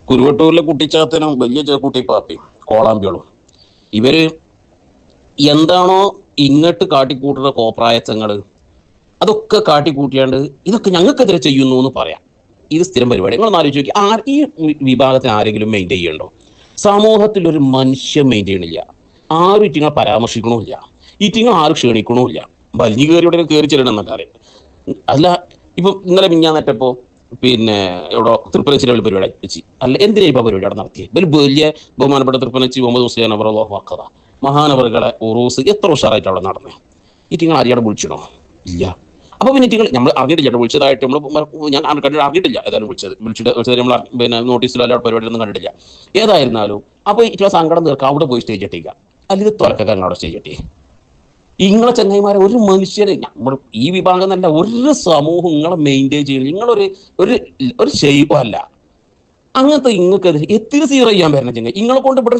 കുരുവട്ടൂരിലെ കുട്ടിച്ചാത്തനും വലിയ കുട്ടിപ്പാപ്പയും കോളാമ്പികളും ഇവര് എന്താണോ ഇങ്ങോട്ട് കാട്ടിക്കൂട്ടുന്ന കോപ്രായച്ചങ്ങള് അതൊക്കെ കാട്ടിക്കൂട്ടിയാണ്ട് ഇതൊക്കെ ഞങ്ങൾക്കെതിരെ ചെയ്യുന്നു എന്ന് പറയാം. ഇത് സ്ഥിരം പരിപാടി. നിങ്ങളൊന്ന് ആലോചിച്ച് നോക്കി, ഈ വിഭാഗത്തിന് ആരെങ്കിലും മെയിൻറ്റെയിൻ ചെയ്യണ്ടോ? സമൂഹത്തിൽ ഒരു മനുഷ്യൻ മെയിൻറ്റെയിൻ ചെയ്യണില്ല. ആരും ഇറ്റിങ്ങൾ പരാമർശിക്കണമില്ല, ഇറ്റിങ്ങൾ ആരും ക്ഷണിക്കണമില്ല. വലിഞ്ഞു കയറിയുടെ കയറി ചെല്ലണമെന്നൊക്കെ അറിയാം. അല്ല, ഇപ്പം ഇന്നലെ മിഞ്ഞാന്നേറ്റപ്പോൾ ഇവിടെ തൃപ്പനച്ചിലെ ഒരു പരിപാടി വെച്ച് അല്ല എന്തിനാ ഇപ്പൊ പരിപാടി അവിടെ നടത്തി? വലിയ ബഹുമാനപ്പെട്ട തൃപ്പനച്ചി മുഹമ്മദ് ഹുസൈൻ വാക്കത മഹാനവറുകളെ ഉറൂസ് എത്ര ഉഷാറായിട്ട് അവിടെ നടന്നേ. ഇറ്റിങ്ങൾ ആരെയാണ് വിളിച്ചിടോ? ഇല്ല. അപ്പൊ പിന്നെ ഇറ്റിങ്ങൾ നമ്മൾ അറിഞ്ഞിട്ടില്ല, വിളിച്ചതായിട്ട് ഞാൻ അറിഞ്ഞിട്ടില്ല. ഏതായാലും വിളിച്ചത് നമ്മൾ നോട്ടീസിലോ അല്ല പരിപാടിയൊന്നും കണ്ടിട്ടില്ല. ഏതായിരുന്നാലും അപ്പൊ ഇറ്റിങ്ങളെ സങ്കടം തീർക്കാം, അവിടെ പോയി സ്റ്റേജ് കെട്ടിക്കുക. അല്ലെങ്കിൽ തുറക്കാൻ അവിടെ സ്റ്റേജ് കെട്ടി. ഇങ്ങളെ ചങ്ങായിമാരെ ഒരു മനുഷ്യന് നമ്മൾ ഈ വിഭാഗം എന്നല്ല ഒരു സമൂഹം ഇങ്ങളെ മെയിൻറ്റെയിൻ ചെയ്യുന്നത് നിങ്ങളൊരു ഒരു ഒരു ശൈവല്ല. അങ്ങനത്തെ ഇങ്ങൾക്കെതിരെ എത്തിരി സീറോ ചെയ്യാൻ പറ്റുന്ന ചങ്ങായി ഇങ്ങളെ കൊണ്ട് ഇവിടെ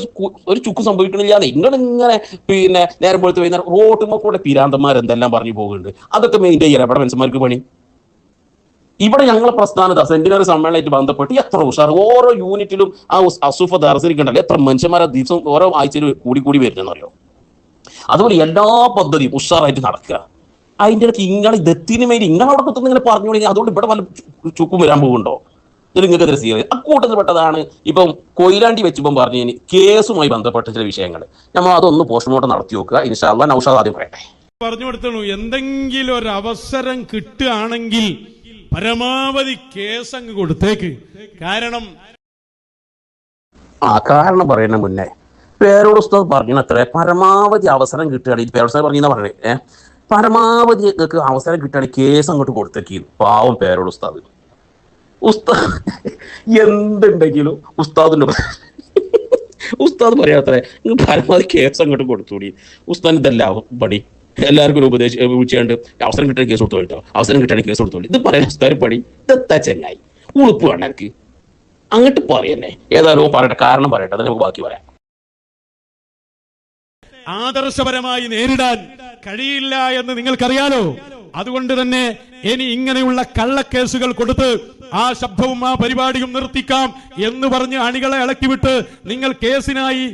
ഒരു ചുക്ക് സംഭവിക്കണില്ല. നിങ്ങളിങ്ങനെ നേരം പോലത്തെ വൈകുന്നേരം റോട്ടുമ്പോൾ കൂടെ പിരാന്തന്മാരെന്തെല്ലാം പറഞ്ഞു പോകുന്നുണ്ട്. അതൊക്കെ മെയിൻറ്റെയിൻ ചെയ്യാൻ ഇവിടെ മനുഷ്യന്മാർക്ക് പണി. ഇവിടെ ഞങ്ങളെ പ്രസ്ഥാനത സെന്റിനറി സമ്മേളനമായിട്ട് ബന്ധപ്പെട്ട് എത്ര ഉഷാർ ഓരോ യൂണിറ്റിലും ആ അസുഫ ദർശനിക്കണ്ടല്ലോ, എത്ര മനുഷ്യന്മാരെ ദിവസം ഓരോ ആഴ്ചയിൽ കൂടി വരുന്നറിയോ. അതുപോലെ എല്ലാ പദ്ധതിയും ഉഷാറായിട്ട് നടക്കുക. അതിൻ്റെ ഇടയ്ക്ക് ഇങ്ങളെ ഇതെത്തിന് വേണ്ടി ഇങ്ങളവിടെ കുത്തുന്ന ഇങ്ങനെ പറഞ്ഞു തുടങ്ങി. അതുകൊണ്ട് ഇവിടെ വല്ല ചുക്കും വരാൻ പോകുന്നുണ്ടോ? ഇത് നിങ്ങൾക്കെതിരെ സീരിയസ് അക്കൂട്ടത്തിൽ പെട്ടതാണ്. ഇപ്പം കൊയിലാണ്ടി വെച്ചപ്പം പറഞ്ഞു കേസുമായി ബന്ധപ്പെട്ട ചില വിഷയങ്ങൾ നമ്മൾ അതൊന്ന് പോസ്റ്റ്മോർട്ടം നടത്തി നോക്കുക. ഇൻഷാ അല്ലാഹ് നൗഷാദ് ആദ്യം പറയട്ടെ. പറഞ്ഞു കൊടുത്തുള്ളൂ, എന്തെങ്കിലും ഒരു അവസരം കിട്ടുകയാണെങ്കിൽ പരമാവധി കേസ് അങ്ങ് കൊടുത്തേക്ക്. കാരണം പറയുന്ന മുന്നേ പേരോട് ഉസ്താദ് പറഞ്ഞത്ര പരമാവധി അവസരം കിട്ടുകയാണെങ്കിൽ പേരോട് പറഞ്ഞ പറഞ്ഞേ പരമാവധി നിങ്ങൾക്ക് അവസരം കിട്ടുകയാണെങ്കിൽ കേസ് അങ്ങോട്ട് കൊടുത്തേക്ക്. പാവം പേരോട് ഉസ്താദ് എന്തുണ്ടെങ്കിലും ഉസ്താദ് പറയാത്രേ പരമാവധി കേസ് അങ്ങോട്ട് കൊടുത്തുകൂടി. ഉസ്താദ് ഇതല്ല പണി, എല്ലാവർക്കും ഒരു വിളിച്ചാണ്ട് അവസരം കിട്ടാൻ കേസ് കൊടുത്തു കേട്ടോ, അവസരം കിട്ടാൻ കേസ് കൊടുത്തോളി. ഇത് പറയാൻ ഉസ്താദ് പണി ഇതെത്താ ചെങ്ങായി ഉളുപ്പ് വേണ്ട എനിക്ക് അങ്ങോട്ട് പറയന്നെ. ഏതായാലും പറയട്ടെ, കാരണം പറയട്ടെ, അത് നമുക്ക് ബാക്കി പറയാം. ആദർശപരമായി നേരിടാൻ കഴിയില്ല എന്ന് നിങ്ങൾക്കറിയാലോ. അതുകൊണ്ട് തന്നെ ഇനി ഇങ്ങനെയുള്ള കള്ളക്കേസുകൾ കൊടുത്ത് ആ ശബ്ദവും ആ പരിപാടിയും നിർത്തിക്കാം എന്ന് പറഞ്ഞ് അണികളെ ഇളക്കിവിട്ട് നിങ്ങൾ കേസിനായി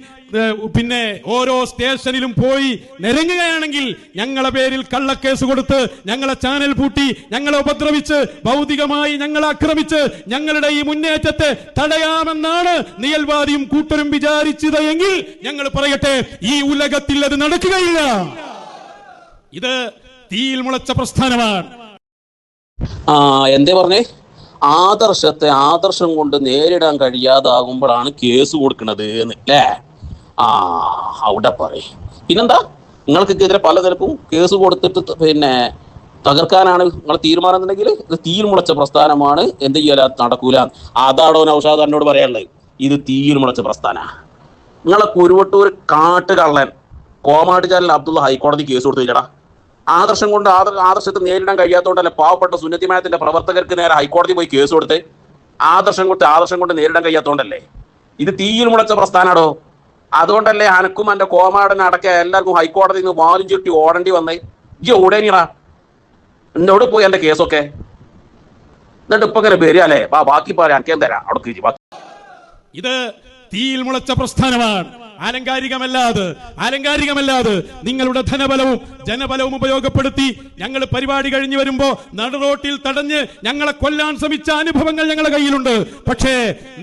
ഓരോ സ്റ്റേഷനിലും പോയി നിരങ്ങുകയാണെങ്കിൽ ഞങ്ങളെ പേരിൽ കള്ളക്കേസ് കൊടുത്ത് ഞങ്ങളെ ചാനൽ പൂട്ടി ഞങ്ങളെ ഉപദ്രവിച്ച് ഭൗതികമായി ഞങ്ങളെ ആക്രമിച്ച് ഞങ്ങളുടെ ഈ മുന്നേറ്റത്തെ തടയാമെന്നാണ് നിയൽവാദിയും കൂട്ടരും വിചാരിച്ചത് എങ്കിൽ ഞങ്ങൾ പറയട്ടെ, ഈ ഉലകത്തിൽ അത് നടക്കുകയില്ല. ഇത് തീയിൽ മുളച്ച പ്രസ്ഥാനമാണ്. എന്തേ പറഞ്ഞേ? ആദർശം കൊണ്ട് നേരിടാൻ കഴിയാതാകുമ്പോഴാണ് കേസ് കൊടുക്കുന്നത് അല്ലേ? അവിടെ പറയും. പിന്നെന്താ, നിങ്ങൾക്കെതിരെ പലതരക്കും കേസ് കൊടുത്തിട്ട് തകർക്കാനാണ് നിങ്ങളെ തീരുമാനം എന്നുണ്ടെങ്കിൽ ഇത് തീയിൽ മുളച്ച പ്രസ്ഥാനമാണ്, എന്ത് ചെയ്യാൻ നടക്കൂല. അതാണോ നൗഷാദ് എന്നോട് പറയാനുള്ളത്? ഇത് തീയിൽ മുളച്ച പ്രസ്ഥാന. നിങ്ങളെ കുരുവട്ടൂർ കാട്ടുകള്ളൻ കോമാട്ടുചാരൻ അബ്ദുള്ള ഹൈക്കോടതി കേസ് കൊടുത്തില്ലടാ. ആദർശം കൊണ്ട് ആദർശത്തെ നേരിടാൻ കഴിയാത്തതുകൊണ്ടല്ലേ പാവപ്പെട്ട സുന്നത്തിമായത്തിന്റെ പ്രവർത്തകർക്ക് നേരെ ഹൈക്കോടതി പോയി കേസ് കൊടുത്ത്. ആദർശം കൊണ്ട് നേരിടാൻ കഴിയാത്തതുകൊണ്ടല്ലേ. ഇത് തീയിൽ മുളച്ച പ്രസ്ഥാനാടോ. അതുകൊണ്ടല്ലേ അനക്കും എൻ്റെ കോമാടനെ അടക്കം എല്ലാവർക്കും ഹൈക്കോടതിയിൽ നിന്ന് വാലും ചുറ്റി ഓടേണ്ടി വന്നേ. ഇജ്ജ് ഓടേനിടാ, എന്നോട് പോയി എൻ്റെ കേസൊക്കെ. എന്നിട്ട് ഇപ്പൊ ഇങ്ങനെ വരിക അല്ലേ? ബാക്കി പറയാൻ എനിക്കേം തരാം അവിടെ. ഇത് തീയിൽ മുളച്ച പ്രസ്ഥാനമാണ്. ആലങ്കാരികമല്ലാതെ നിങ്ങളുടെ ധനബലവും ജനബലവും ഉപയോഗപ്പെടുത്തി ഞങ്ങൾ പരിപാടി കഴിഞ്ഞു വരുമ്പോ നടുറോട്ടിൽ തടഞ്ഞ് ഞങ്ങളെ കൊല്ലാൻ ശ്രമിച്ച അനുഭവങ്ങൾ ഞങ്ങളുടെ കയ്യിലുണ്ട്. പക്ഷേ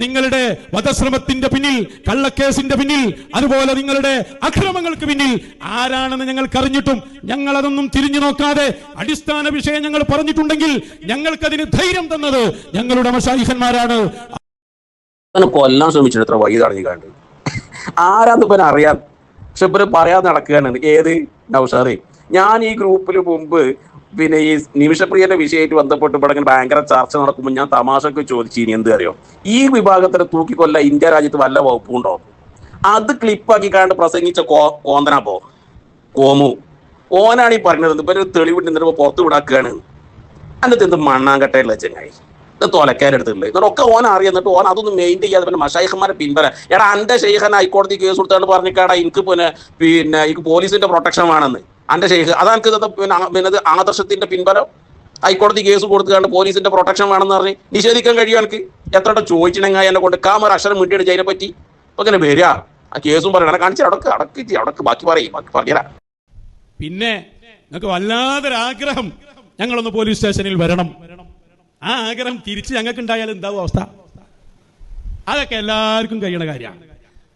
നിങ്ങളുടെ വധശ്രമത്തിന്റെ പിന്നിൽ, കള്ളക്കേസിന്റെ പിന്നിൽ, അതുപോലെ നിങ്ങളുടെ അക്രമങ്ങൾക്ക് പിന്നിൽ ആരാണെന്ന് ഞങ്ങൾക്കറിഞ്ഞിട്ടും ഞങ്ങൾ അതൊന്നും തിരിഞ്ഞു നോക്കാതെ അടിസ്ഥാന വിഷയം ഞങ്ങൾ പറഞ്ഞിട്ടുണ്ടെങ്കിൽ ഞങ്ങൾക്കതിന് ധൈര്യം തന്നത് ഞങ്ങളുടെ മശായിഖന്മാരാണ്. കൊല്ലാൻ ശ്രമിച്ചിട്ട് എത്ര വഴി തടഞ്ഞിക്കാണ്ട് ആരാന്ന് ഇപ്പം അറിയാം. പക്ഷെ ഇപ്പം പറയാതെ നടക്കുകയാണ്. ഏത് നൗഷാദേ? ഞാൻ ഈ ഗ്രൂപ്പിൽ മുമ്പ് ഈ നിമിഷപ്രിയന്റെ വിഷയമായിട്ട് ബന്ധപ്പെട്ട് ഇവിടെ ഭയങ്കര ചർച്ച നടക്കുമ്പോൾ ഞാൻ തമാശക്ക് ചോദിച്ചു, ഇനി എന്ത് അറിയോ, ഈ വിഭാഗത്തിന് തൂക്കിക്കൊല്ല ഇന്ത്യ രാജ്യത്ത് വല്ല വകുപ്പുണ്ടോ? അത് ക്ലിപ്പാക്കി കാണ്ട് പ്രസംഗിച്ച കോന്തനാപ്പോ കോമു ഓനാണ് ഈ പറഞ്ഞത്. ഇപ്പൊ തെളിവിട്ട് നിന്നിട്ട് പുറത്ത് വിടാക്കുകയാണ്. എന്നിട്ട് എന്ത് മണ്ണാങ്കട്ടയുള്ള ചെങ്ങായി തൊലക്കാരെടുത്തിട്ടുള്ളത്. എന്നിട്ടൊക്കെ ഓൻ അറിയാം. എന്നിട്ട് ഓൻ അതൊന്നും മെയിൻറ്റെയിൻ ചെയ്യാതെ പിന്നെ മഷായിഖന്മാരെ പിൻവരാൻ. എടാ എൻ്റെ ഷെയ്ഖൻ ഹൈക്കോടതി കേസ് കൊടുത്താണ്ട് പറഞ്ഞിക്കാടാ എനിക്ക് എനിക്ക് പോലീസിന്റെ പ്രൊട്ടക്ഷൻ വേണമെന്ന്. എൻ്റെ ഷെയ്ഖ് അതാ എനിക്ക് ആദർശത്തിന്റെ പിൻബലം. ഹൈക്കോടതി കേസ് കൊടുത്തുകൊണ്ട് പോലീസിന്റെ പ്രൊട്ടക്ഷൻ വേണമെന്ന് പറഞ്ഞ് നിഷേധിക്കാൻ കഴിയും എനിക്ക്? എത്ര ചോദിച്ചിട്ടുണ്ടെങ്കിൽ എന്നെ കൊണ്ട് കാമർ അക്ഷരം വീട്ടിയടിച്ച് അതിനെ പറ്റി ഇപ്പൊ ഇങ്ങനെ വരിക ആ കേസും പറയണം കാണിച്ചു അടക്ക് ബാക്കി പറയും ബാക്കി പറഞ്ഞാ. പിന്നെ നിങ്ങൾക്ക് വല്ലാതൊരാഗ്രഹം ഞങ്ങളൊന്ന് പോലീസ് സ്റ്റേഷനിൽ വരണം. ആ ആഗ്രഹം തിരിച്ച് ഞങ്ങൾക്ക് ഉണ്ടായാൽ എന്താവും അവസ്ഥ? അതൊക്കെ എല്ലാവർക്കും കഴിയണ കാര്യമാണ്.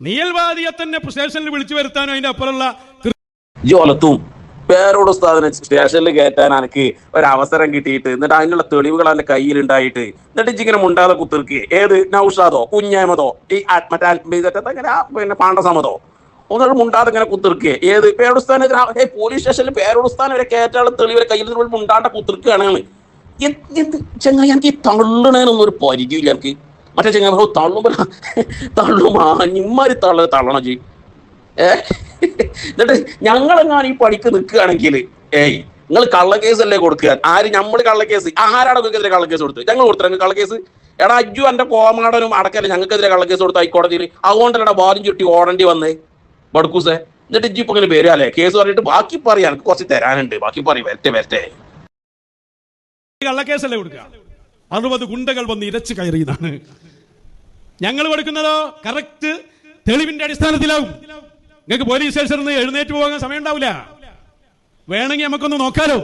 നിയൽവാദിയെ തന്നെ സ്റ്റേഷനിൽ വിളിച്ചു വരുത്താനോ അതിന്റെ അപ്പുറമുള്ള ജോലത്തും പേരോട് ഉസ്താദിനെ സ്റ്റേഷനിൽ കയറ്റാൻ എനിക്ക് ഒരവസരം കിട്ടിയിട്ട് എന്നിട്ട് അതിനുള്ള തെളിവുകൾ എന്റെ കയ്യിലുണ്ടായിട്ട് എന്നിട്ട് ഇങ്ങനെ മുണ്ടാതെ കുത്തിർക്ക് ഏത് നൗഷാദോ കുഞ്ഞാമതോ ഈ മറ്റേ പിന്നെ പാണ്ഡസമതോ ഒന്നും മുണ്ടാതെ ഇങ്ങനെ കുത്തിർക്കുക ഏത് പേരോടുസ്ഥാനെതിരെ പോലീസ് സ്റ്റേഷനിൽ പേരോടുസ്ഥാനം വരെ കയറ്റാനുള്ള തെളിവരെ കയ്യിൽ മുണ്ടാണ്ട കുത്തിർക്കുകയാണ്. ചെങ്ങായി എനിക്ക് ഈ തള്ളണേനൊന്നും ഒരു പരിധിയില്ല. എനിക്ക് മറ്റേ ചെങ്ങായി തള്ളുമാ നിമ്മാരി തള്ളണ ജി എന്നിട്ട് ഞങ്ങളെങ്ങാനും ഈ പണിക്ക് നിൽക്കുകയാണെങ്കിൽ നിങ്ങൾ കള്ളക്കേസല്ലേ കൊടുക്കുക? ആര് നമ്മൾ കള്ളക്കേസ് ആരാണ് നിങ്ങൾക്കെതിരെ കള്ളക്കേസ് കൊടുത്തത്? ഞങ്ങൾ കൊടുത്തത് കള്ളക്കേസ്? എടാ അജ്ജു എന്റെ കോമാടനും അടക്കല്ലേ ഞങ്ങൾക്കെതിരെ കള്ളക്കേസ് കൊടുത്തു ഹൈക്കോടതിയിൽ. അതുകൊണ്ടല്ലേ വാലും ചുറ്റി ഓടേണ്ടി വന്നേ ബഡ്കൂസെ. എന്നിട്ട് ഇജ്ജി ഇപ്പൊ ഇങ്ങനെ വരിക അല്ലേ കേസ് പറഞ്ഞിട്ട് ബാക്കി പറയാൻ എനിക്ക് കുറച്ച് തരാനുണ്ട് ബാക്കി പറയും വരട്ടെ. കള്ളക്കേസല്ലേ കൊടുക്കുക? 60 ഗുണ്ടകൾ വന്ന് ഇരച്ചു കയറിയതാണ്. ഞങ്ങൾ കൊടുക്കുന്നതോ കറക്റ്റ് തെളിവിന്റെ അടിസ്ഥാനത്തിലാവും. നിങ്ങൾക്ക് പോലീസ് സ്റ്റേഷനിൽ നിന്ന് എഴുന്നേറ്റ് പോകാൻ സമയം ഉണ്ടാവില്ല. വേണമെങ്കിൽ നമുക്കൊന്ന് നോക്കാലോ.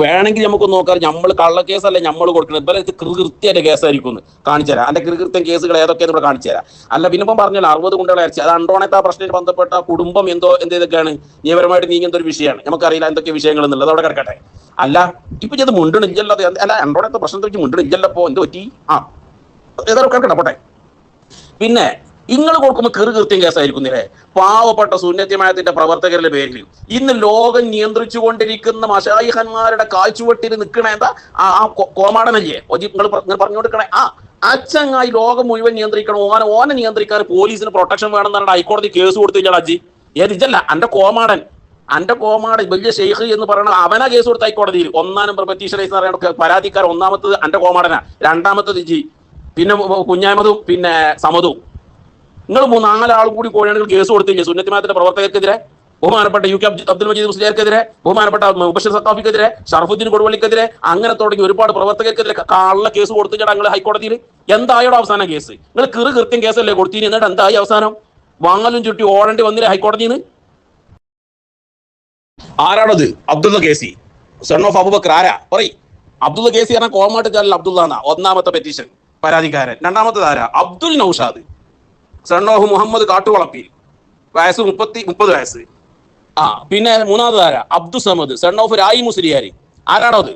വേണമെങ്കിൽ നമുക്ക് നോക്കാം. നമ്മൾ കള്ളക്കേസല്ലേ നമ്മൾ കൊടുക്കുന്നത്? ഇവരെ കൃത്യന്റെ കേസായിരിക്കും കാണിച്ചു തരാം. അതിന്റെ കൃത്യം കേസുകൾ ഏതൊക്കെയാണ് ഇവിടെ കാണിച്ചു തരാം. അല്ല പിന്നെ ഇപ്പം പറഞ്ഞല്ലോ 60 ഗുണ്ടകളെ അരച്ച് അത് അണ്ടോണത്തെ ആ പ്രശ്നത്തിൽ ബന്ധപ്പെട്ട കുടുംബം എന്തൊക്കെയാണ് നിയമപരമായിട്ട് നീങ്ങുന്ന ഒരു വിഷയമാണ്. നമുക്കറിയില്ല എന്തൊക്കെ വിഷയങ്ങൾ എന്നുള്ളത് അവിടെ കിടക്കട്ടെ. അല്ല ഇപ്പൊ ഇത് മുണ്ടണില്ലല്ലോ. അല്ല അണ്ടോണത്തെ പ്രശ്നത്തെ വെച്ച് മുണ്ടണില്ലല്ലോ. ഇപ്പൊ എന്ത് പറ്റി? ഏതായാലും കിടക്കട്ടെ പോട്ടെ. പിന്നെ നിങ്ങൾ കൊടുക്കുമ്പോൾ കൃത്യം കേസായിരിക്കുന്നില്ലേ? പാവപ്പെട്ട സുന്നത്യമായത്തിന്റെ പ്രവർത്തകരുടെ പേരിൽ ഇന്ന് ലോകം നിയന്ത്രിച്ചു കൊണ്ടിരിക്കുന്ന മശായിഖന്മാരുടെ കാഴ്ചവെട്ടിൽ നിൽക്കണ എന്താ ആ കോമാടനല്ലേ നിങ്ങൾ പറഞ്ഞു കൊടുക്കണേ? അച്ചങ്ങായി ലോകം മുഴുവൻ നിയന്ത്രിക്കണം. ഓനെ നിയന്ത്രിക്കാൻ പോലീസിന് പ്രൊട്ടക്ഷൻ വേണം എന്നാണ് ഹൈക്കോടതി കേസ് കൊടുത്തില്ല. അജി ഇതല്ല എന്റെ കോമാടൻ വലിയ ഷെയ്ഖ് എന്ന് പറയുന്നത് അവനാ കേസ് കൊടുത്ത ഹൈക്കോടതിയിൽ. 1 നമ്പർ പെറ്റീഷൻ പരാതിക്കാർ. 1ാമത്തത് എന്റെ കോമാടനാ, 2ാമത്തത് ജി, പിന്നെ കുഞ്ഞാമതും പിന്നെ സമതും. നിങ്ങൾ 4 ആളും കൂടി കോഴിയാണെങ്കിൽ കേസ് കൊടുത്തില്ലേ സുന്നത്തിമാത്തിന്റെ പ്രവർത്തകർക്കെതിരെ, ബഹുമാനപ്പെട്ട UK അബ്ദുൽ മജീദ് മുസ്ലിയാർക്കെതിരെ, ബഹുമാനപ്പെട്ട മുബഷിർ സഖാഫിക്കെതിരെ, ഷറഫുദ്ദീൻ കൊടുവള്ളിക്കെതിരെ, അങ്ങനെ തുടങ്ങി ഒരുപാട് പ്രവർത്തകർക്കെതിരെ കള്ള കേസ് കൊടുത്തിട്ടാണ് നിങ്ങൾ ഹൈക്കോടതിയിൽ. എന്തായോടെ അവസാനം കേസ്? നിങ്ങൾ കൃത്യം കേസല്ലേ കൊടുത്തിന്? എന്നിട്ട് എന്തായി അവസാനം? വാങ്ങലും ചുറ്റി ഓടേണ്ടി വന്നില്ലേ ഹൈക്കോടതിയിൽ നിന്ന്? ആരാണത്? അബ്ദുള്ള കേസി, സൺ ഓഫ് അബൂബക്കർ. ആരാ പറയ്? അബ്ദുള്ള കേസി പറഞ്ഞാൽ കോമാട്ട് ചാലിൽ അബ്ദുള്ള എന്നാ 1ാമത്തെ പെറ്റീഷൻ പരാതിക്കാരൻ. 2ാമത്തത് ആരാ? അബ്ദുൽ നൌഷാദ്, സൺ ഓഫ് മുഹമ്മദ് കാട്ടുവളപ്പി, വയസ്സ് 30 വയസ്സ്. പിന്നെ 3ാമത് ആരാ? Abdul Samad, son of Rayi Musliyari. ആരാണോ അത്?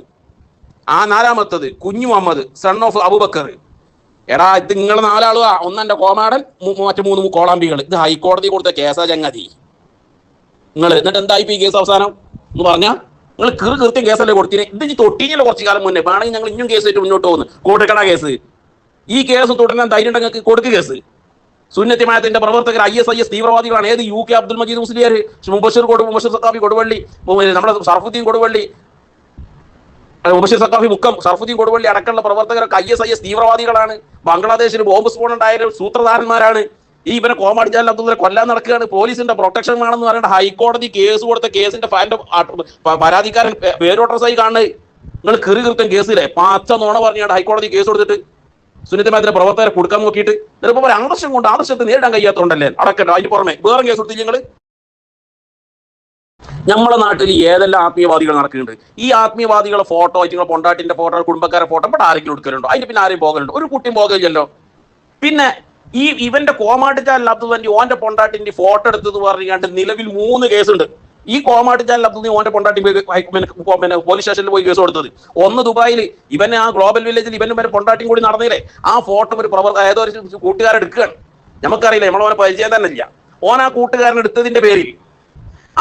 4ാമത്തത് കുഞ്ഞു മുഹമ്മദ്, സൺ ഓഫ് അബൂബക്കർ. എടാ ഇത് നിങ്ങൾ 4 ആളുക. ഒന്നെന്റെ കോമാടൻ, മറ്റു 3 കോളാമ്പികൾ. ഇത് ഹൈക്കോടതി കൊടുത്ത കേസാ ചങ്ങാതി. നിങ്ങൾ എന്നിട്ട് എന്തായി ഈ കേസ് അവസാനം എന്ന് പറഞ്ഞാൽ നിങ്ങൾ കൃത്യം കേസല്ലേ കൊടുത്തിനെ? ഇത് തൊട്ടിഞ്ഞല്ലോ കുറച്ചു കാലം മുന്നേ. വേണമെങ്കിൽ ഞങ്ങൾ ഇനിയും കേസ് ആയിട്ട് മുന്നോട്ട് പോകുന്നു. കൊടുക്കണ കേസ്. ഈ കേസ് തുടരാൻ ധൈര്യം ഉണ്ടെങ്കിൽ കൊടുക്കുക കേസ്. സുന്നത്തിമായത്തിന്റെ പ്രവർത്തകർ ISIS തീവ്രവാദികളാണ്. ഏത് UK അബ്ദുൽ മജീദ് മുസ്ലിയാർ, മുബഷിർ സഖാഫി കൊടുവള്ളി, നമ്മുടെ ഷറഫുദ്ദീൻ കൊടുവള്ളി, മുബഷിർ സഖാഫി മുക്കം, ഷറഫുദ്ദീൻ കൊടുവള്ളി അടക്കമുള്ള പ്രവർത്തകരൊക്കെ ISIS തീവ്രവാദികളാണ്. ബംഗ്ലാദേശിൽ ബോംബ് സ്ഫോടനം ഉണ്ടായ സൂത്രധാരന്മാരാണ്. ഈ ഇവരെ കോമാടിച്ചാൽ അബ്ദുള്ള കൊല്ലാൻ നടക്കുകയാണ്. പോലീസിന്റെ പ്രൊട്ടക്ഷൻ വേണമെന്ന് പറഞ്ഞിട്ട് ഹൈക്കോടതി കേസ് കൊടുത്ത കേസിന്റെ പരാതിക്കാരൻ പേരോട്ടർസായി കാണുന്നത്. നിങ്ങൾ കൃത്യം കേസിലെ പച്ച നോണ പറഞ്ഞാണ് ഹൈക്കോടതി കേസ് കൊടുത്തിട്ട് സുന്നത്തിമായത്തിന്റെ പ്രവർത്തകരെ കൊടുക്കാൻ നോക്കിയിട്ട്. ചിലപ്പോൾ ഒരു ആദർശത്തെ നേരിടാൻ കഴിയാത്തതുകൊണ്ടല്ലേ അടക്കണ്ട. അതിന് പുറമെ വേറെ കേസ് കൊടുത്തില്ല നിങ്ങൾ. നമ്മളെ നാട്ടിൽ ഏതെല്ലാം ആത്മീയവാദികൾ നടക്കുന്നുണ്ട്. ഈ ആത്മീയവാദികളെ ഫോട്ടോ, നിങ്ങൾ പൊണ്ടാട്ടിന്റെ ഫോട്ടോ, കുടുംബക്കാരെ ഫോട്ടോ ഇവിടെ ആരെങ്കിലും എടുക്കലുണ്ടോ? അതിന് പിന്നെ ആരെയും പോകലുണ്ടോ? ഒരു കുട്ടിയും പോകില്ലല്ലോ. പിന്നെ ഇവന്റെ കോമാട്ടിച്ചാൽ അബ്ദുൽ ഓന്റെ പൊണ്ടാട്ടിന്റെ ഫോട്ടോ എടുത്തത് പറഞ്ഞാണ്ട് നിലവിൽ 3 കേസുണ്ട്. ഈ കോമാട്ടിച്ചാൽ അബ്ദുൽ ഓന്റെ പൊണ്ടാട്ടി പോലീസ് സ്റ്റേഷനിൽ പോയി കേസ് കൊടുത്തത്. ഒന്ന് ദുബായിൽ ഇവനെ ആ ഗ്ലോബൽ വില്ലേജിൽ ഇവനും പൊണ്ടാട്ടിയും കൂടി നടന്നില്ലേ? ആ ഫോട്ടോ ഒരു ഏതോ ഒരു കൂട്ടുകാരെടുക്കുകയാണ്. നമുക്കറിയില്ല, നമ്മളോനെ പരിചയം തന്നെ ഇല്ല. ഓൻ ആ കൂട്ടുകാരൻ എടുത്തതിന്റെ പേരിൽ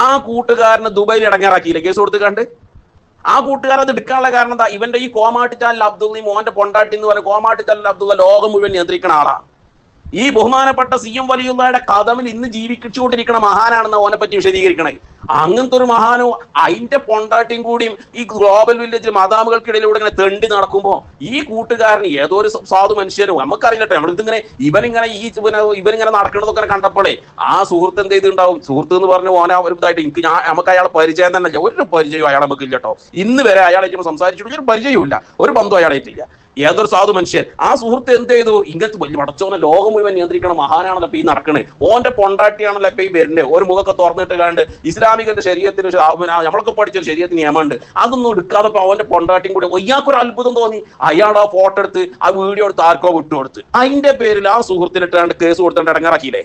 ആ കൂട്ടുകാരന് ദുബായിൽ ഇടങ്ങാറാക്കിയില്ലേ കേസ് കൊടുത്ത് കണ്ട്? ആ കൂട്ടുകാരൻ അത് എടുക്കാനുള്ള കാരണം എന്താ? ഇവന്റെ ഈ കോമാട്ടിച്ചാൽ അബ്ദുൽ മോന്റെ പൊണ്ടാട്ടി എന്ന് പറഞ്ഞ കോമാട്ടിച്ചാൽ അബ്ദുള്ള ലോകം മുഴുവൻ നിയന്ത്രിക്കുന്ന ആളാ. ഈ ബഹുമാനപ്പെട്ട CM വലിയുള്ളയുടെ കഥമിൽ ഇന്ന് ജീവിച്ചുകൊണ്ടിരിക്കണ മഹാനാണെന്ന് ഓനെ പറ്റി വിശദീകരിക്കണേ. അങ്ങനത്തെ ഒരു മഹാനോ അതിന്റെ പൊണ്ടാട്ടിയും കൂടിയും ഈ ഗ്ലോബൽ വില്ലേജിൽ മദാമുകൾക്കിടയിലൂടെ ഇങ്ങനെ തെണ്ടി നടക്കുമ്പോ ഈ കൂട്ടുകാരൻ ഏതോ ഒരു സാധു മനുഷ്യരും നമുക്കറിയില്ലട്ടെ, നമ്മളിതിങ്ങനെ ഇവനിങ്ങനെ നടക്കണതൊക്കെ കണ്ടപ്പോഴേ ആ സുഹൃത്ത് എന്ത് ചെയ്തിട്ടുണ്ടാവും. സുഹൃത്ത് എന്ന് പറഞ്ഞ ഓന ഒരു ഇതായിട്ട് നമുക്ക് അയാളെ പരിചയം തന്നെ ഒരു പരിചയവും അയാളെ നമുക്ക് ഇല്ല കേട്ടോ. ഇന്ന് വരെ അയാളായിട്ട് സംസാരിച്ചിട്ട് ഒരു പരിചയമില്ല, ഒരു ബന്ധവും അയാളായിട്ടില്ല. ഏതൊരു സാധു മനുഷ്യൻ. ആ സുഹൃത്ത് എന്ത് ചെയ്തു, ഇങ്ങനത്തെ വലിയ പടച്ചോനെ ലോകം മുഴുവൻ നിയന്ത്രിക്കണം മഹാനാണല്ലോ ഇപ്പൊ ഈ നടക്കണേ, ഓന്റെ പൊണ്ടാട്ടിയാണല്ലോ ഇപ്പൊ ഈ വരുന്നത്. ഒരു മുഖമൊക്കെ തുറന്നിട്ട് കണ്ട് ഇസ്ലാമികന്റെ ശരീരത്തിന് നമ്മളൊക്കെ പഠിച്ചൊരു ശരീരത്തിന് നിയമമുണ്ട്, അതൊന്നും എടുക്കാതെ അവന്റെ പൊണ്ടാട്ടിയും കൂടെ ഒയ്യാക്കൊരു അത്ഭുതം തോന്നി. അയാൾ ആ ഫോട്ടോ എടുത്ത് ആ വീഡിയോ എടുത്ത് ആർക്കോ വിട്ടുകൊടുത്ത് അതിന്റെ പേരിൽ ആ സുഹൃത്തിനിട്ടാണ്ട് കേസ് കൊടുത്തിട്ട് ഇടങ്ങാറാക്കിയില്ലേ.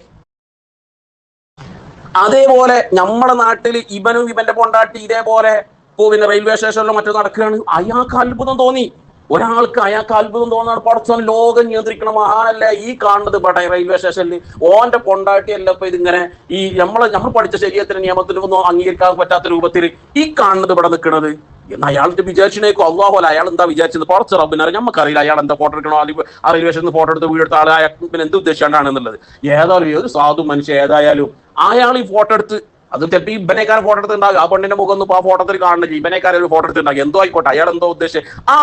അതേപോലെ നമ്മുടെ നാട്ടിൽ ഇവന്റെ പൊണ്ടാട്ടി ഇതേപോലെ പിന്നെ റെയിൽവേ സ്റ്റേഷനിലോ മറ്റോ നടക്കുകയാണ്. അയാൾക്ക് അത്ഭുതം തോന്നി. ഒരാൾക്ക് അയാൾക്ക് അത്ഭുതം തോന്നാണ്. പടച്ചോൻ ലോകം നിയന്ത്രിക്കണ മഹാനല്ല ഈ കാണുന്നത് ഇവിടെ റെയിൽവേ സ്റ്റേഷനിൽ. ഓന്റെ പൊണ്ടാട്ടിയല്ല ഇപ്പൊ ഇതിങ്ങനെ ഈ നമ്മൾ പഠിച്ച ശരീരത്തിന് നിയമത്തിനും ഒന്നും അംഗീകരിക്കാൻ പറ്റാത്ത രൂപത്തിൽ ഈ കാണുന്നത് ഇവിടെ നിൽക്കുന്നത്. അയാളുടെ വിചാരിച്ചേക്കും അള്ളാഹു അയാൾ എന്താ വിചാരിച്ചത് പടച്ച റബ്ബിനെ നമുക്കറിയില്ല. അയാൾ എന്താ ഫോട്ടോ എടുക്കണോ, അല്ലെങ്കിൽ ആ റെയിൽവേ സ്റ്റേഷനിൽ ഫോട്ടോ എടുത്ത് വീട് എടുത്ത ആളെ പിന്നെ എന്ത് ഉദ്ദേശിച്ചാണെന്നുള്ളത്. ഏതായാലും ഒരു സാധു മനുഷ്യൻ ഏതായാലും അയാൾ ഈ ഫോട്ടോ എടുത്ത്, അത് ചിലപ്പോൾ ഈ ഇബനേക്കാരൻ ഫോട്ടോ എടുത്തുണ്ടാകും. ആ പെണ്ണിന്റെ മുഖം ഒന്നും ആ ഫോട്ടോത്തിൽ കാണുന്നില്ല, ഇബനേക്കാരൻ ഒരു ഫോട്ടോ എടുത്തുണ്ടാകും. എന്തോ ആയിക്കോട്ടെ, അയാൾ എന്തോ ഉദ്ദേശിച്ച് ആ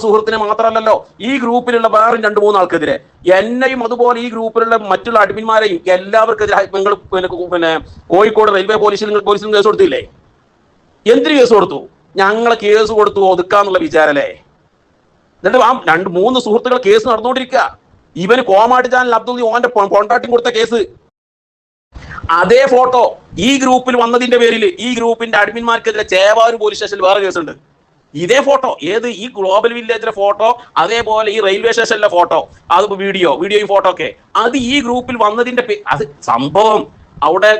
സുഹൃത്തിനെ മാത്രമല്ലല്ലോ ഈ ഗ്രൂപ്പിലുള്ള വേറെ 2-3 ആൾക്കെതിരെ, എന്നെയും അതുപോലെ ഈ ഗ്രൂപ്പിലുള്ള മറ്റുള്ള അഡ്മിന്മാരെയും എല്ലാവർക്കെതിരെ നിങ്ങൾ പിന്നെ കോഴിക്കോട് റെയിൽവേ പോലീസിൽ കേസ് കൊടുത്തില്ലേ? എന്തിന് കേസ് കൊടുത്തു? ഞങ്ങളെ കേസ് കൊടുത്തു ഒതുക്കാന്നുള്ള വിചാരല്ലേ? എന്നിട്ട് ആ 2-3 സുഹൃത്തുക്കൾ കേസ് നടന്നുകൊണ്ടിരിക്കുക. ഇവന് കോമാട്ടി ചാനൽ അബ്ദുൾ ഓന്റെ കോൺട്രാക്ടിങ് കൊടുത്ത കേസ്. അതേ ഫോട്ടോ ഈ ഗ്രൂപ്പിൽ വന്നതിന്റെ പേരിൽ ഈ ഗ്രൂപ്പിന്റെ അഡ്മിന്മാർക്കെതിരെ ചേവായൂർ പോലീസ് സ്റ്റേഷനിൽ വേറെ കേസുണ്ട്. ഇതേ ഫോട്ടോ, ഏത് ഈ ഗ്ലോബൽ വില്ലേജിലെ ഫോട്ടോ, അതേപോലെ ഈ റെയിൽവേ സ്റ്റേഷനിലെ ഫോട്ടോ, അത് വീഡിയോയും ഫോട്ടോ ഒക്കെ അത് ഈ ഗ്രൂപ്പിൽ വന്നതിന്റെ അത് സംഭവം അവിടെ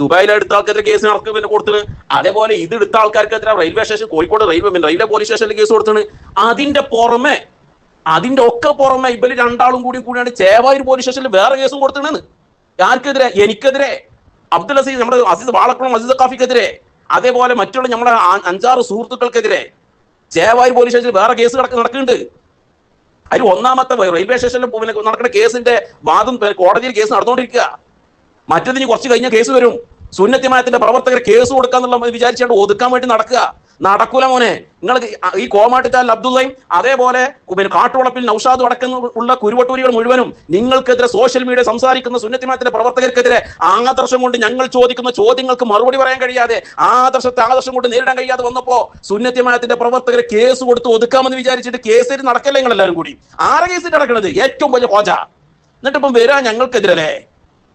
ദുബായിലെടുത്ത ആൾക്കെതിരെ കേസ് പിന്നെ കൊടുത്തിന്. അതേപോലെ ഇത് എടുത്ത ആൾക്കാർക്കെതിരെ railway station Kozhikode railway police സ്റ്റേഷനിൽ കേസ് കൊടുത്തിന്. അതിന്റെ ഒക്കെ പുറമെ ഇവര് 2 ആളും കൂടിയാണ് ചേവായൂർ പോലീസ് സ്റ്റേഷനിൽ വേറെ കേസും കൊടുത്തിണെന്ന്. ആർക്കെതിരെ? എനിക്കെതിരെ, അബ്ദുൽ അസീസ്, നമ്മുടെ അസീസ് വാളക്കുളം അസീസ് ഖാഫിക്കെതിരെ, അതേപോലെ മറ്റുള്ള നമ്മുടെ 5-6 സുഹൃത്തുക്കൾക്കെതിരെ ചേവായൂർ പോലീസ് സ്റ്റേഷനിൽ വേറെ കേസ് നടക്കുന്നുണ്ട്. അതിൽ ഒന്നാമത്തെ റെയിൽവേ സ്റ്റേഷനിൽ നടക്കുന്ന കേസിന്റെ വാദം കോടതിയിൽ കേസ് നടന്നുകൊണ്ടിരിക്കുക. മറ്റതിന് കുറച്ച് കഴിഞ്ഞ കേസ് വരും. സുന്നത്തിമായത്തിന്റെ പ്രവർത്തകരെ കേസ് കൊടുക്കാന്നുള്ള വിചാരിച്ചുകൊണ്ട് ഒതുക്കാൻ വേണ്ടി നടക്കൂല മോനെ. നിങ്ങൾ ഈ കോമാട്ടിച്ചാൽ അബ്ദുള്ളയും അതേപോലെ പിന്നെ കാട്ടുവളപ്പിൽ നൗഷാദും അടക്കുന്ന കുരുവട്ടൂരികൾ മുഴുവനും നിങ്ങൾക്കെതിരെ സോഷ്യൽ മീഡിയ സംസാരിക്കുന്ന സുന്നത്തിമായത്തിന്റെ പ്രവർത്തകർക്കെതിരെ ആദർശം കൊണ്ട് ഞങ്ങൾ ചോദിക്കുന്ന ചോദ്യങ്ങൾക്ക് മറുപടി പറയാൻ കഴിയാതെ ആദർശം കൊണ്ട് നേരിടാൻ കഴിയാതെ വന്നപ്പോ സുന്നത്തിമായത്തിന്റെ പ്രവർത്തകരെ കേസ് കൊടുത്ത് ഒതുക്കാമെന്ന് വിചാരിച്ചിട്ട് കേസിൽ നടക്കല്ലേ നിങ്ങൾ എല്ലാവരും കൂടി? ആരെ കേസിൽ നടക്കണത്? ഏറ്റവും വലിയ ഹോജ. എന്നിട്ടിപ്പം വരാ ഞങ്ങൾക്കെതിരല്ലേ?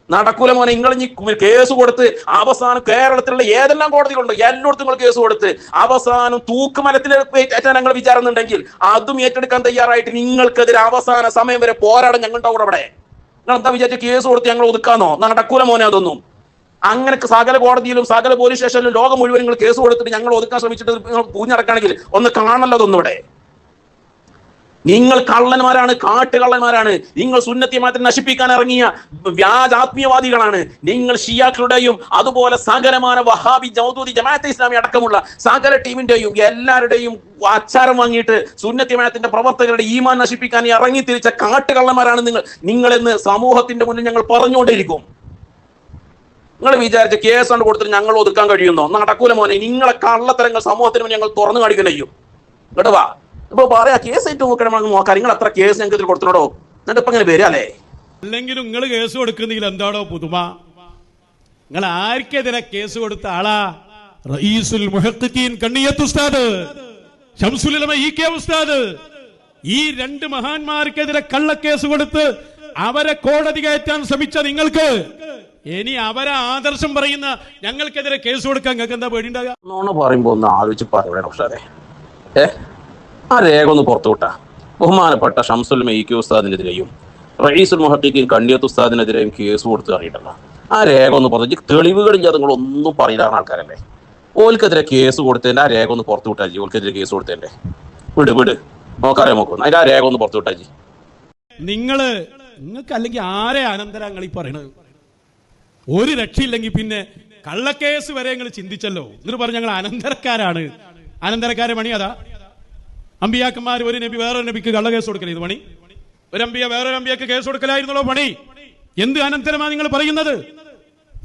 നടക്കൂല മോനെ. നിങ്ങൾ ഇനി കേസ് കൊടുത്ത് അവസാനം കേരളത്തിലുള്ള ഏതെല്ലാം കോടതികളുണ്ടോ എല്ലായിടത്തും നിങ്ങൾ കേസ് കൊടുത്ത് അവസാനം തൂക്കുമലത്തിൽ ഏറ്റാൻ ഞങ്ങൾ വിചാരിക്കുന്നുണ്ടെങ്കിൽ അതും ഏറ്റെടുക്കാൻ തയ്യാറായിട്ട് നിങ്ങൾക്കെതിരെ അവസാന സമയം വരെ പോരാടാൻ ഞങ്ങളുടെ അവിടെ നിങ്ങൾ എന്താ വിചാരിച്ച കേസ് കൊടുത്ത് ഞങ്ങൾ ഒതുക്കാന്നോ? നടക്കൂല മോനെ അതൊന്നും. അങ്ങനെ സകല കോടതിയിലും സകല പോലീസ് സ്റ്റേഷനിലും ലോകം മുഴുവൻ നിങ്ങൾ കേസ് കൊടുത്തിട്ട് ഞങ്ങൾ ഒതുക്കാൻ ശ്രമിച്ചിട്ട് നിങ്ങൾ പൂഞ്ഞടക്കുകയാണെങ്കിൽ ഒന്ന് കാണല്ലോ അതൊന്നും ഇവിടെ. നിങ്ങൾ കള്ളന്മാരാണ്, കാട്ടുകള്ളന്മാരാണ്. നിങ്ങൾ സുന്നത്തിമായത്തെ നശിപ്പിക്കാൻ ഇറങ്ങിയ വ്യാജാത്മീയവാദികളാണ്. നിങ്ങൾ ഷിയാക്കളുടെയും അതുപോലെ സകലമാന വഹാബി ജൗദൂദി ജമാഅത്തെ ഇസ്ലാമി അടക്കമുള്ള സകല ടീമിന്റെയും എല്ലാവരുടെയും അച്ചാരം വാങ്ങിയിട്ട് സുന്നത്തിമായത്തിന്റെ പ്രവർത്തകരുടെ ഈമാൻ നശിപ്പിക്കാൻ ഇറങ്ങി തിരിച്ച കാട്ടുകള്ളന്മാരാണ് നിങ്ങളെന്ന് സമൂഹത്തിന്റെ മുന്നിൽ ഞങ്ങൾ പറഞ്ഞുകൊണ്ടേയിരിക്കും. നിങ്ങൾ വിചാരിച്ച കേസ് കൊണ്ട് കൊടുത്തിട്ട് ഞങ്ങൾ ഒതുക്കാൻ കഴിയുന്നോ? നടക്കൂല മോനെ. നിങ്ങളെ കള്ളത്തരങ്ങൾ സമൂഹത്തിന് മുന്നിൽ ഞങ്ങൾ തുറന്നു കാണിക്കുകയും കേട്ടോ. വാ ഇപ്പൊ പറയാ കേസ് ഏറ്റവും നോക്കാം. നിങ്ങൾ അത്ര കേസ് ഞങ്ങൾക്ക് ഇതിൽ കൊടുത്തിനോടോ? എന്നിട്ട് ഇപ്പൊ ഇങ്ങനെ വരിക അല്ലേ? അല്ലെങ്കിലും നിങ്ങൾ കേസ് കൊടുക്കുന്നെങ്കിൽ എന്താണോ പുതുമ? നിങ്ങൾ ആർക്കെതിരെ കേസ് കൊടുത്ത ആളാ? റഈസുൽ മുഹഖ്ഖീൻ കണ്ണിയത്ത് ഉസ്താദ്, ശംസുൽ ഉലമ ഇ കെ ഉസ്താദ്, ഈ 2 മഹാന്മാർക്കെതിരെ കള്ളക്കേസ് കൊടുത്ത് അവരെ കോടതി കയറ്റാൻ ശ്രമിച്ച നിങ്ങൾക്ക് ഇനി അവരെ ആദർശം പറയുന്ന ഞങ്ങൾക്കെതിരെ കേസ് കൊടുക്കാൻ നിങ്ങൾക്ക് എന്താ പേടിയുണ്ടാകുക? നോണ പറയുമ്പോ ഒന്ന് ആലോചിച്ച് പറയണേ ഉസ്താദേ. ആ രേഖ ഒന്ന് പുറത്തു വിട്ടാ. ബഹുമാനപ്പെട്ട ശംസുൽ ഉലമ ഇ കെ ഉസ്താദിനെതിരെയും റഈസുൽ മുഹഖ്ഖീൻ കണ്ണിയത്ത് ഉസ്താദിനെതിരെയും കേസ് കൊടുത്ത് അറിയിട്ടല്ല. ആ രേഖ ഒന്ന് പുറത്ത് തെളിവുകളില്ലാതെ നിങ്ങളൊന്നും പറയുന്ന ആൾക്കാരല്ലേ. ഓൽക്കെതിരെ കേസ് കൊടുത്തതിന്റെ ആ രേഖ ഒന്ന് പുറത്തു വിട്ടാജി. ഓൽക്കെതിരെ കേസ് കൊടുത്തതിന്റെ വിട് നോക്കറിയാൻ നോക്കും. അതിന്റെ ആ രേഖ ഒന്ന് പുറത്തു വിട്ടാജി. നിങ്ങൾക്ക് അല്ലെങ്കിൽ ആരെ അനന്തരങ്ങൾ ഈ പറയണത്? ഒരു രക്ഷയില്ലെങ്കിൽ പിന്നെ കള്ളക്കേസ് വരെ നിങ്ങൾ ചിന്തിച്ചല്ലോ. എന്നിട്ട് പറഞ്ഞ ഞങ്ങൾ അനന്തരക്കാരാണ്. അനന്തരക്കാരെ പണി അതാ. അമ്പിയാക്കന്മാർ ഒരു നബി വേറൊരു നബിക്ക് കള്ളക്കേസ് കൊടുക്കരുത്. ഇത് പണി ഒരമ്പിയ വേറൊരു അമ്പിയക്ക് കേസ് കൊടുക്കലായിരുന്നല്ലോ പണി. എന്ത് അനന്തരമാണ് നിങ്ങൾ പറയുന്നത്?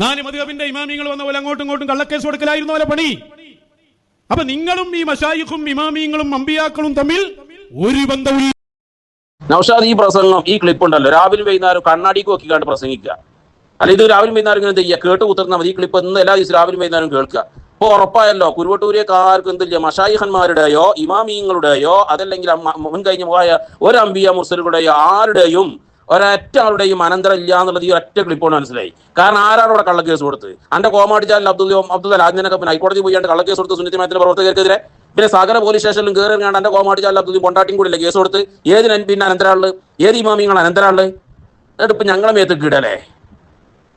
4 മദ്ഹബിന്റെ ഇമാമിങ്ങൾ വന്ന പോലെ അങ്ങോട്ടും ഇങ്ങോട്ടും കള്ളക്കേസ് കൊടുക്കലായിരുന്ന പോലെ പണി. അപ്പൊ നിങ്ങളും ഈ മശായിഖും ഇമാമിയങ്ങളും അമ്പിയാക്കളും തമ്മിൽ ഒരു ബന്ധവും. നൗഷാദ്, ഈ പ്രസംഗം, ഈ ക്ലിപ്പ് ഉണ്ടല്ലോ, രാവിലെ വൈകുന്നേരം കണ്ണാടിക്ക് നോക്കിക്കാണ്ട് പ്രസംഗിക്കുക. അല്ല, ഇത് രാവിലെ വൈകുന്നേരം ഇങ്ങനെ ചെയ്യുക, കേട്ട് കുത്തിർന്നാൽ മതി. ഈ ക്ലിപ്പ് എന്ന് എല്ലാ ദിവസവും രാവിലെ വൈകുന്നേരം കേൾക്കുക. ഇപ്പൊ ഉറപ്പായല്ലോ, കുരുവട്ടൂരിയൊക്കെ ആർക്കും എന്തില്ല, മശായിഖന്മാരുടെയോ ഇമാമിയങ്ങളുടെയോ അതല്ലെങ്കിൽ മുൻകഴിഞ്ഞ പോയ ഒരു അമ്പിയ മുർസലുകളുടെയോ ആരുടെയും ഒരൊറ്റ ആളുടെയും അനന്തരം ഇല്ല എന്നുള്ളത് ഈ ഒറ്റ ക്ലിപ്പോട് മനസ്സിലായി. കാരണം ആരാണ് ഇവിടെ കള്ളക്കേസ് കൊടുത്ത്? അന്റെ കോമാടിച്ചാൽ അബ്ദുൽ ആജ്ഞനൊക്കെ പിന്നെ ഹൈക്കോടതി പോയി കള്ളക്കേസ് കൊടുത്ത് സുന്നത്തിമാത്തിന്റെ പ്രവർത്തകർക്കെതിരെ. പിന്നെ സകല പോലീസ് സ്റ്റേഷനിലും കയറി ഇറങ്ങാണ്ട് എന്റെ കോമാടിച്ചാൽ അബ്ദുൽ കൊണ്ടാട്ടിയും കൂടില്ല കേസ് കൊടുത്ത്. ഏത് പിന്നെ അനന്തരാള്, ഏത് ഇമാമിങ്ങൾ അനന്തരാള്? എന്നിട്ട് ഞങ്ങളെ മേത്തേക്ക് ഇടല്ലേ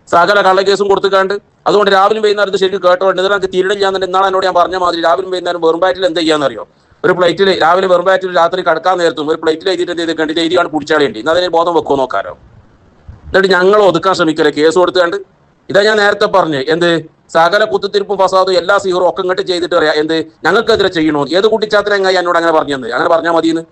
സകല കള്ളക്കേസും കൊടുത്തുകാണ്ട്. അതുകൊണ്ട് രാവിലെ വൈകുന്നേരം ശരിക്കും കേട്ടോണ്ട് ഇതിനകത്ത് തിരിടില്ലാന്നുണ്ട്. ഇന്നാണ് എന്നോട് ഞാൻ പറഞ്ഞ മാതിരി രാവിലെ വൈകുന്നേരം വെറുമ്പാറ്റിൽ എന്താ ചെയ്യാന്നറിയോ? ഒരു പ്ലേറ്റിൽ രാവിലെ വെറുമ്പാറ്റിൽ രാത്രി കടക്കാൻ നേരത്തും ഒരു പ്ലേറ്റിൽ എഴുതിയിട്ട് എന്ത് ചെയ്ത് കണ്ടിട്ട് എഴുതിയാണ് പിടിച്ചാളേണ്ടി. എന്നാൽ അതിന് ബോധം വെക്കുമോ നോക്കാരോ? എന്നിട്ട് ഞങ്ങൾ ഒതുക്കാൻ ശ്രമിക്കല്ലേ കേസ് കൊടുത്തുകൊണ്ട്. ഇതാ ഞാൻ നേരത്തെ പറഞ്ഞു, എന്ത് സകല കുത്തിത്തിരിപ്പും ഫസാദും എല്ലാ സീഹറും ഒക്കെ ഇങ്ങോട്ട് ചെയ്തിട്ട് പറയാം എന്ത് ഞങ്ങൾക്കെതിരെ ചെയ്യണോ? ഏത് കുട്ടിച്ചാത്തിനെങ്ങായി എന്നോട് അങ്ങനെ പറഞ്ഞത്? അങ്ങനെ പറഞ്ഞാൽ മതിയെന്ന്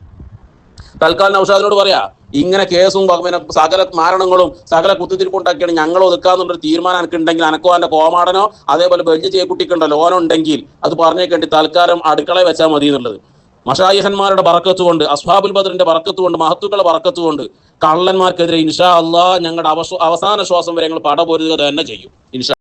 തൽക്കാലം നൗഷാദിനോട് പറയാ. ഇങ്ങനെ കേസും പിന്നെ സകല മാരണങ്ങളും സകല കുത്തിത്തിരിപ്പുണ്ടാക്കിയാണ് ഞങ്ങൾ ഒതുക്കാന്നുള്ളൊരു തീരുമാനം എനിക്കുണ്ടെങ്കിൽ, അനക്കോ എന്റെ കോമാടനോ അതേപോലെ ബെഞ്ച് ചെയ്യക്കുട്ടിക്കുണ്ടല്ലോ ഓനുണ്ടെങ്കിൽ അത് പറഞ്ഞേക്കേണ്ടി തൽക്കാലം അടുക്കളയിൽ വെച്ചാൽ മതി എന്നുള്ളത്. മശായിഖന്മാരുടെ ബറക്കത്ത് കൊണ്ട്, അസ്ഹാബുൽ ബദറിന്റെ ബറക്കത്ത് കൊണ്ട്, മഹത്തുക്കളുടെ ബറക്കത്ത് കൊണ്ട് കള്ളന്മാർക്കെതിരെ ഇൻഷാ അള്ളാഹ് ഞങ്ങളുടെ അവസാന ശ്വാസം വരെ ഞങ്ങൾ പടപൊരുതുക തന്നെ ചെയ്യും ഇൻഷാ.